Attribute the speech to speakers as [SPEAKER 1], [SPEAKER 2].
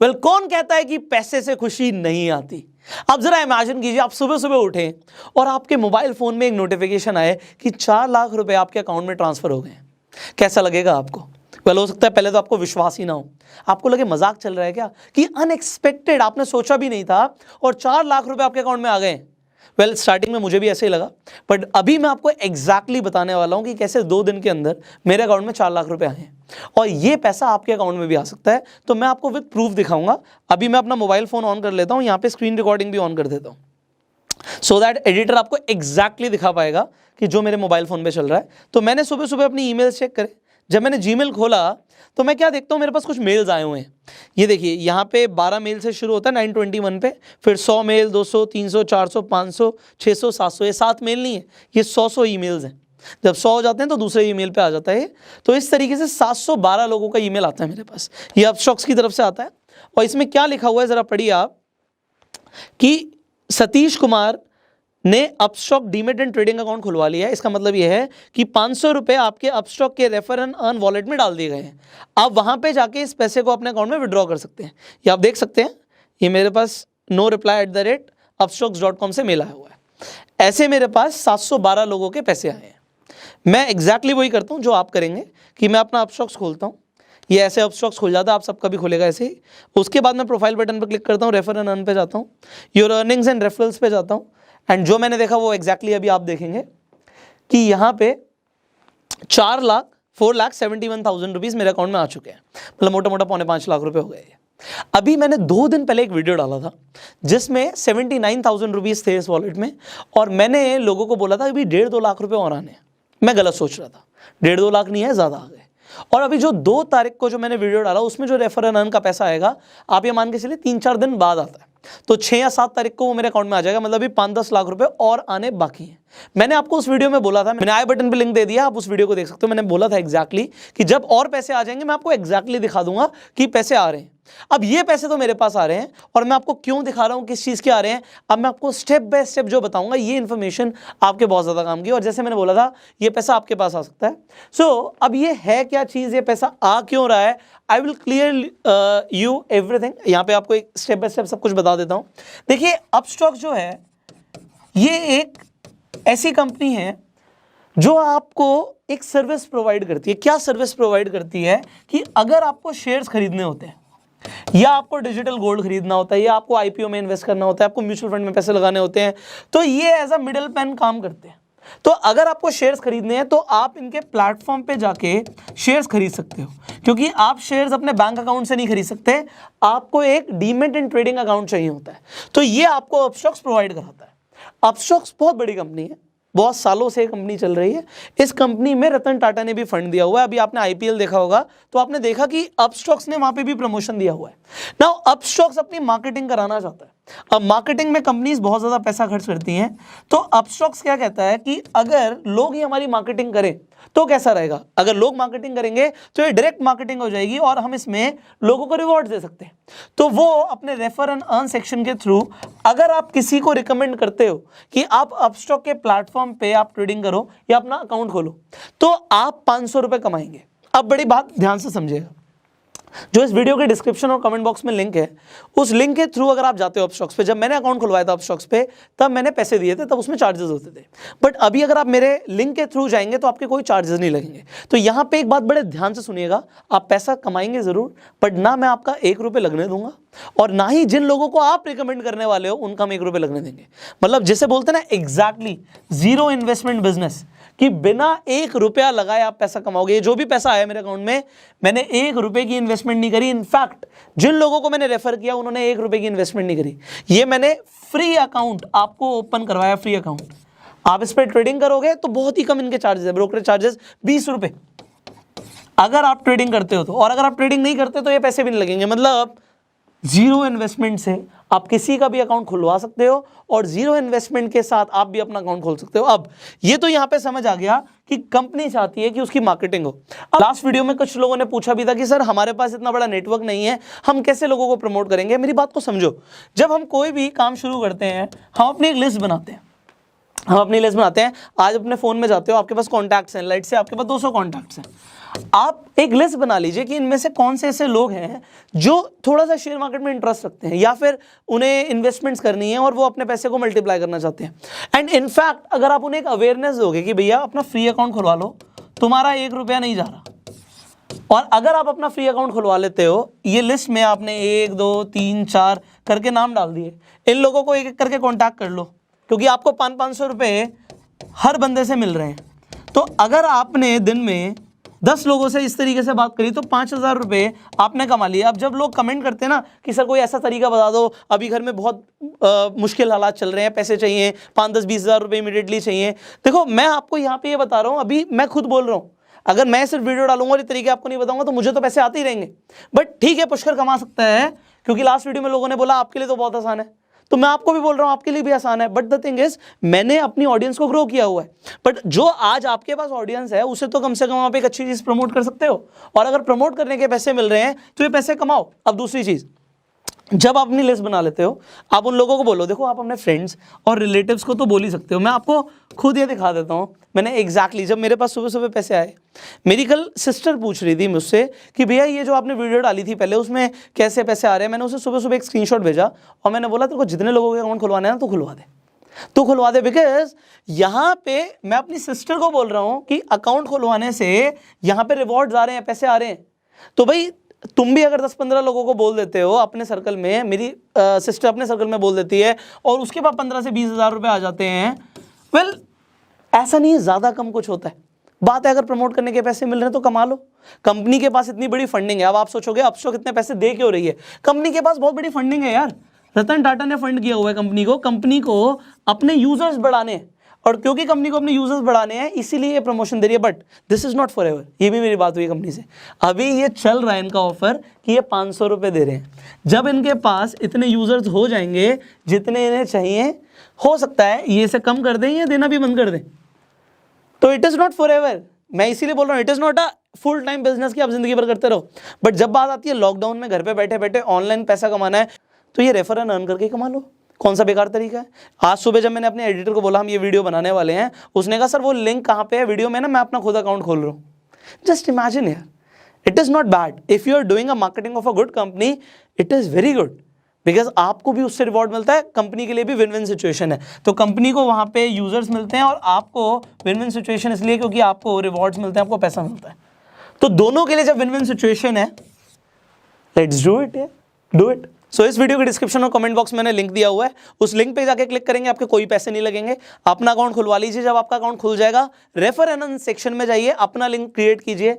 [SPEAKER 1] Well कौन कहता है कि पैसे से खुशी नहीं आती? आप जरा इमेजिन कीजिए, आप सुबह सुबह उठें और आपके मोबाइल फोन में एक नोटिफिकेशन आए कि 4 लाख रुपए आपके अकाउंट में ट्रांसफर हो गए। कैसा लगेगा आपको? वेल हो सकता है पहले तो आपको विश्वास ही ना हो, आपको लगे मजाक चल रहा है क्या, कि अनएक्सपेक्टेड, आपने सोचा भी नहीं था और 4 लाख रुपए आपके अकाउंट में आ गए। वेल स्टार्टिंग में मुझे भी ऐसे ही लगा, बट अभी मैं आपको एग्जैक्टली बताने वाला हूं कि कैसे 2 दिन के अंदर मेरे अकाउंट में 4 लाख रुपए आए हैं और ये पैसा आपके अकाउंट में भी आ सकता है। तो मैं आपको विद प्रूफ दिखाऊंगा। अभी मैं अपना मोबाइल फोन ऑन कर लेता हूं, यहां पे स्क्रीन रिकॉर्डिंग भी ऑन कर देता हूं, सो दैट एडिटर आपको एग्जैक्टली दिखा पाएगा कि जो मेरे मोबाइल फोन पे चल रहा है। तो मैंने सुबह सुबह अपनी ईमेल चेक करे, जब मैंने जीमेल खोला तो मैं क्या देखता हूँ, मेरे पास कुछ मेल्स आए हुए हैं। ये देखिए यहाँ पे 12 मेल से शुरू होता है 921 पे, फिर 100 मेल, 200, 300, 400, 500, 600, 700, ये 7 मेल नहीं है, ये 100 ईमेल्स हैं। जब 100 हो जाते हैं तो दूसरे ईमेल पे आ जाता है। तो इस तरीके से 712 लोगों का ईमेल आता है मेरे पास, ये अपस्टॉक्स की तरफ से आता है। और इसमें क्या लिखा हुआ है जरा पढ़िए आप, कि सतीश कुमार ने Upstox demat and trading account खुलवा लिया है। इसका मतलब यह है कि 500 रुपए आपके अपस्टॉक के रेफर एंड अर्न वॉलेट में डाल दिए गए हैं। आप वहां पे जाके इस पैसे को अपने अकाउंट में विड्रॉ कर सकते हैं। ये आप देख सकते हैं, ये मेरे पास no_reply@upstocks.com से मेल आया हुआ है। ऐसे मेरे पास 712 लोगों के पैसे आए हैं। मैं एग्जैक्टली वही करता हूँ जो आप करेंगे, कि मैं अपना अपस्टॉक्स खोलता हूँ, ये ऐसे अपस्टॉक्स खुल जाता है, आप सबका भी खुलेगा ऐसे ही। उसके बाद मैं प्रोफाइल बटन पर क्लिक करता हूँ, रेफर एंड अर्न पे जाता हूँ, योर अर्निंग्स एंड रेफरल्स पे जाता हूँ, एंड जो मैंने देखा वो एग्जैक्टली अभी आप देखेंगे कि यहाँ पे 4,71,000 रुपीज़ मेरे अकाउंट में आ चुके हैं। मतलब मोटा मोटा 4.5 लाख रुपए हो गए। अभी मैंने 2 दिन पहले एक वीडियो डाला था जिसमें 79,000 रुपीज़ थे इस वॉलेट में, और मैंने लोगों को बोला था अभी 1.5-2 लाख रुपए और आने हैं। मैं गलत सोच रहा था, 1.5-2 लाख नहीं है, ज़्यादा आ गए। और अभी जो 2 तारीख को जो मैंने वीडियो डाला उसमें जो रेफर एंड अर्न का पैसा आएगा, आप ये मान के चलिए 3-4 दिन बाद आता है, तो 6 या 7 तारीख को वो मेरे अकाउंट में आ जाएगा। मतलब अभी 5-10 लाख रुपए और आने बाकी हैं। मैंने आपको उस वीडियो में बोला था, मैंने आई बटन पे लिंक दे दिया, आप उस वीडियो को देख सकते हो। मैंने बोला था एग्जैक्टली कि जब और पैसे आ जाएंगे मैं आपको एग्जैक्टली दिखा दूंगा कि पैसे आ रहे हैं। अब ये पैसे तो मेरे पास आ रहे हैं, और मैं आपको क्यों दिखा रहा हूं, किस चीज के आ रहे हैं, अब मैं आपको स्टेप बाय स्टेप जो बताऊंगा, ये इन्फॉर्मेशन आपके बहुत ज्यादा काम की। और जैसे मैंने बोला था, ये पैसा आपके पास आ सकता है। सो अब ये है क्या चीज, ये पैसा आ क्यों रहा है, I will clear you everything. यहाँ पे आपको एक स्टेप बाय स्टेप सब कुछ बता देता हूं। देखिए अपस्टॉक जो है, ये एक ऐसी कंपनी है जो आपको एक सर्विस प्रोवाइड करती है। क्या सर्विस प्रोवाइड करती है, कि अगर आपको शेयर्स खरीदने होते हैं, या आपको डिजिटल गोल्ड खरीदना होता है, या आपको आईपीओ में इन्वेस्ट करना होता है, आपको म्यूचुअल फंड में पैसे लगाने होते हैं, तो ये एज अ मिडिल मैन काम करते हैं। तो अगर आपको शेयर्स खरीदने हैं तो आप इनके प्लेटफॉर्म पे जाके शेयर्स खरीद सकते हो, क्योंकि आप शेयर्स अपने बैंक अकाउंट से नहीं खरीद सकते, आपको एक डीमेट एंड ट्रेडिंग अकाउंट चाहिए होता है। तो ये आपको अपस्टॉक्स प्रोवाइड कराता है। अपस्टॉक्स बहुत बड़ी कंपनी है, बहुत सालों से कंपनी चल रही है। इस कंपनी में रतन टाटा ने भी फंड दिया हुआ है। अभी आपने आईपीएल देखा होगा तो आपने देखा कि अपस्टॉक्स ने वहां पे भी प्रमोशन दिया हुआ है। नाउ अपस्टॉक्स अपनी मार्केटिंग कराना चाहता है। अब मार्केटिंग में कंपनीज बहुत ज्यादा पैसा खर्च करती हैं, तो अपस्टॉक्स क्या कहता है कि अगर लोग ही हमारी मार्केटिंग करें तो कैसा रहेगा। अगर लोग मार्केटिंग करेंगे तो ये डायरेक्ट मार्केटिंग हो जाएगी और हम इसमें लोगों को रिवॉर्ड दे सकते हैं। तो वो अपने रेफर एंड अर्न सेक्शन के थ्रू, अगर आप किसी को रिकमेंड करते हो कि आप अपस्टॉक के प्लेटफॉर्म पे आप ट्रेडिंग करो या अपना अकाउंट खोलो, तो आप 500 रुपए कमाएंगे। अब बड़ी बात ध्यान से समझिएगा, जो इस वीडियो के डिस्क्रिप्शन और कमेंट बॉक्स में लिंक है, उस लिंक के थ्रू अगर आप जाते हो अपस्टॉक्स पे, जब मैंने अकाउंट खुलवाया था अपस्टॉक्स पे तब मैंने पैसे दिए थे, तब उसमें चार्जेस होते थे। बट अभी अगर आप मेरे लिंक के थ्रू जाएंगे तो आपके कोई चार्जेस नहीं लगेंगे। तो यहाँ पे एक बात बड़े ध्यान से सुनिएगा, आप पैसा कमाएंगे जरूर, बट ना मैं आपका 1 रुपये लगने दूंगा, और ना ही जिन लोगों को आप रिकमेंड करने वाले हो उनका हम 1 रुपये लगने देंगे। मतलब जिसे बोलते हैं ना एग्जैक्टली जीरो इन्वेस्टमेंट बिजनेस, कि बिना 1 रुपया लगाए आप पैसा कमाओगे। जो भी पैसा आया मेरे अकाउंट में, मैंने 1 रुपए की इन्वेस्टमेंट नहीं करी। इनफैक्ट जिन लोगों को मैंने रेफर किया उन्होंने 1 रुपए की इन्वेस्टमेंट नहीं करी। ये मैंने फ्री अकाउंट आपको ओपन करवाया, फ्री अकाउंट। आप इस पर ट्रेडिंग करोगे तो बहुत ही कम इनके चार्जेस है, ब्रोकरेज चार्जेस 20 रुपए अगर आप ट्रेडिंग करते हो तो, और अगर आप ट्रेडिंग नहीं करते तो ये पैसे भी नहीं लगेंगे। मतलब जीरो इन्वेस्टमेंट से आप किसी का भी अकाउंट खुलवा सकते हो, और जीरो इन्वेस्टमेंट के साथ आप भी अपना अकाउंट खोल सकते हो। अब ये तो यहां पे समझ आ गया कि कंपनी चाहती है कि उसकी मार्केटिंग हो। अब लास्ट वीडियो में कुछ लोगों ने पूछा भी था कि सर हमारे पास इतना बड़ा नेटवर्क नहीं है, हम कैसे लोगों को प्रमोट करेंगे। मेरी बात को समझो, जब हम कोई भी काम शुरू करते हैं हम अपनी एक लिस्ट बनाते हैं। हम अपनी लिस्ट बनाते हैं, आज अपने फ़ोन में जाते हो, आपके पास कॉन्टैक्ट्स हैं, लाइट से आपके पास 200 कॉन्टैक्ट्स हैं, आप एक लिस्ट बना लीजिए कि इनमें से कौन से ऐसे लोग हैं जो थोड़ा सा शेयर मार्केट में इंटरेस्ट रखते हैं या फिर उन्हें इन्वेस्टमेंट्स करनी है और वो अपने पैसे को मल्टीप्लाई करना चाहते हैं। एंड इनफैक्ट अगर आप उन्हें एक अवेयरनेस दोगे कि भैया अपना फ्री अकाउंट खुलवा लो, तुम्हारा 1 रुपया नहीं जा रहा, और अगर आप अपना फ्री अकाउंट खुलवा लेते हो, ये लिस्ट में आपने 1 2 3 4 करके नाम डाल दिए, इन लोगों को एक एक करके कॉन्टैक्ट कर लो, क्योंकि आपको 500-500 रुपये हर बंदे से मिल रहे हैं। तो अगर आपने दिन में 10 लोगों से इस तरीके से बात करी तो 5000 रुपये आपने कमा लिए। अब जब लोग कमेंट करते हैं ना कि सर कोई ऐसा तरीका बता दो, अभी घर में बहुत मुश्किल हालात चल रहे हैं, पैसे चाहिए, 5-10-20 हज़ार रुपये इमीडिएटली चाहिए, देखो मैं आपको यहाँ पे ये बता रहा हूँ, अभी मैं खुद बोल रहा हूँ, अगर मैं सिर्फ वीडियो डालूंगा और ये तरीके आपको नहीं बताऊंगा तो मुझे तो पैसे आते ही रहेंगे। बट ठीक है, पुष्कर कमा सकता है, क्योंकि लास्ट वीडियो में लोगों ने बोला आपके लिए तो बहुत आसान है, तो मैं आपको भी बोल रहा हूं आपके लिए भी आसान है। बट द थिंग इज, मैंने अपनी ऑडियंस को ग्रो किया हुआ है, बट जो आज आपके पास ऑडियंस है उसे तो कम से कम आप एक अच्छी चीज प्रमोट कर सकते हो, और अगर प्रमोट करने के पैसे मिल रहे हैं तो ये पैसे कमाओ। अब दूसरी चीज, जब आप अपनी लिस्ट बना लेते हो, आप उन लोगों को बोलो, देखो आप अपने फ्रेंड्स और रिलेटिव्स को तो बोल ही सकते हो, मैं आपको खुद ये दिखा देता हूँ। मैंने एग्जैक्टली जब मेरे पास सुबह सुबह पैसे आए, मेरी कल सिस्टर पूछ रही थी मुझसे कि भैया ये जो आपने वीडियो डाली थी पहले, उसमें कैसे पैसे आ रहे हैं। मैंने उसे सुबह सुबह एक स्क्रीनशॉट भेजा और मैंने बोला तेरे को जितने लोगों के अकाउंट खुलवाने हैं तो खुलवा दे, बिकॉज यहाँ पे मैं अपनी सिस्टर को बोल रहा हूँ कि अकाउंट खुलवाने से यहाँ पे रिवॉर्ड्स आ रहे हैं, पैसे आ रहे हैं। तो भाई तुम भी अगर 10-15 लोगों को बोल देते हो अपने सर्कल में, मेरी सिस्टर अपने सर्कल में बोल देती है और उसके बाद 15 से 20 हज़ार रुपये आ जाते हैं, वेल ऐसा नहीं है, ज़्यादा कम कुछ होता है। बात है अगर प्रमोट करने के पैसे मिल रहे हैं तो कमा लो। कंपनी के पास इतनी बड़ी फंडिंग है, अब आप सोचोगे अपस्टॉक इतने पैसे दे क्यों रही है, कंपनी के पास बहुत बड़ी फंडिंग है यार। रतन टाटा ने फंड किया हुआ है कंपनी को अपने यूजर्स बढ़ाने हैं, और क्योंकि कंपनी को अपने यूजर्स बढ़ाने हैं इसीलिए ये प्रमोशन दे रही है। But this is not for ever, ये भी मेरी बात हुई कंपनी से, अभी ये चल रहा है इनका ऑफर कि ये 500 रुपये दे रहे हैं। जब इनके पास इतने यूजर्स हो जाएंगे जितने इन्हें चाहिए, हो सकता है ये इसे कम कर दें या देना भी बंद कर दें। तो it is not for ever, मैं इसीलिए बोल रहा हूँ, it is not a full time business की आप जिंदगी भर करते रहो। बट जब बात आती है लॉकडाउन में घर पे बैठे बैठे ऑनलाइन पैसा कमाना है, तो ये रेफर एंड अर्न करके कमा लो। कौन सा बेकार तरीका है। आज सुबह जब मैंने अपने एडिटर को बोला हम ये वीडियो बनाने वाले हैं, उसने कहा सर वो लिंक कहाँ पे है वीडियो में ना, मैं अपना खुद अकाउंट खोल रहा हूँ। जस्ट इमेजिन यार, it is not bad if you are doing a marketing of a good company, it is very good, because आपको भी उससे रिवॉर्ड मिलता है, कंपनी के लिए भी विन विन सिचुएशन है। तो कंपनी को वहाँ पे यूजर्स मिलते हैं और आपको विन विन सिचुएशन इसलिए क्योंकि आपको रिवॉर्ड्स मिलते हैं, आपको पैसा मिलता है। तो दोनों के लिए जब विन विन सिचुएशन है, let's do it, do it. So इस वीडियो के डिस्क्रिप्शन और कमेंट बॉक्स में मैंने लिंक दिया हुआ है, उस लिंक पे जाके क्लिक करेंगे, आपके कोई पैसे नहीं लगेंगे, अपना अकाउंट खुलवा लीजिए। जब आपका अकाउंट खुल जाएगा, रेफर एंड अर्न सेक्शन में जाइए, अपना लिंक क्रिएट कीजिए,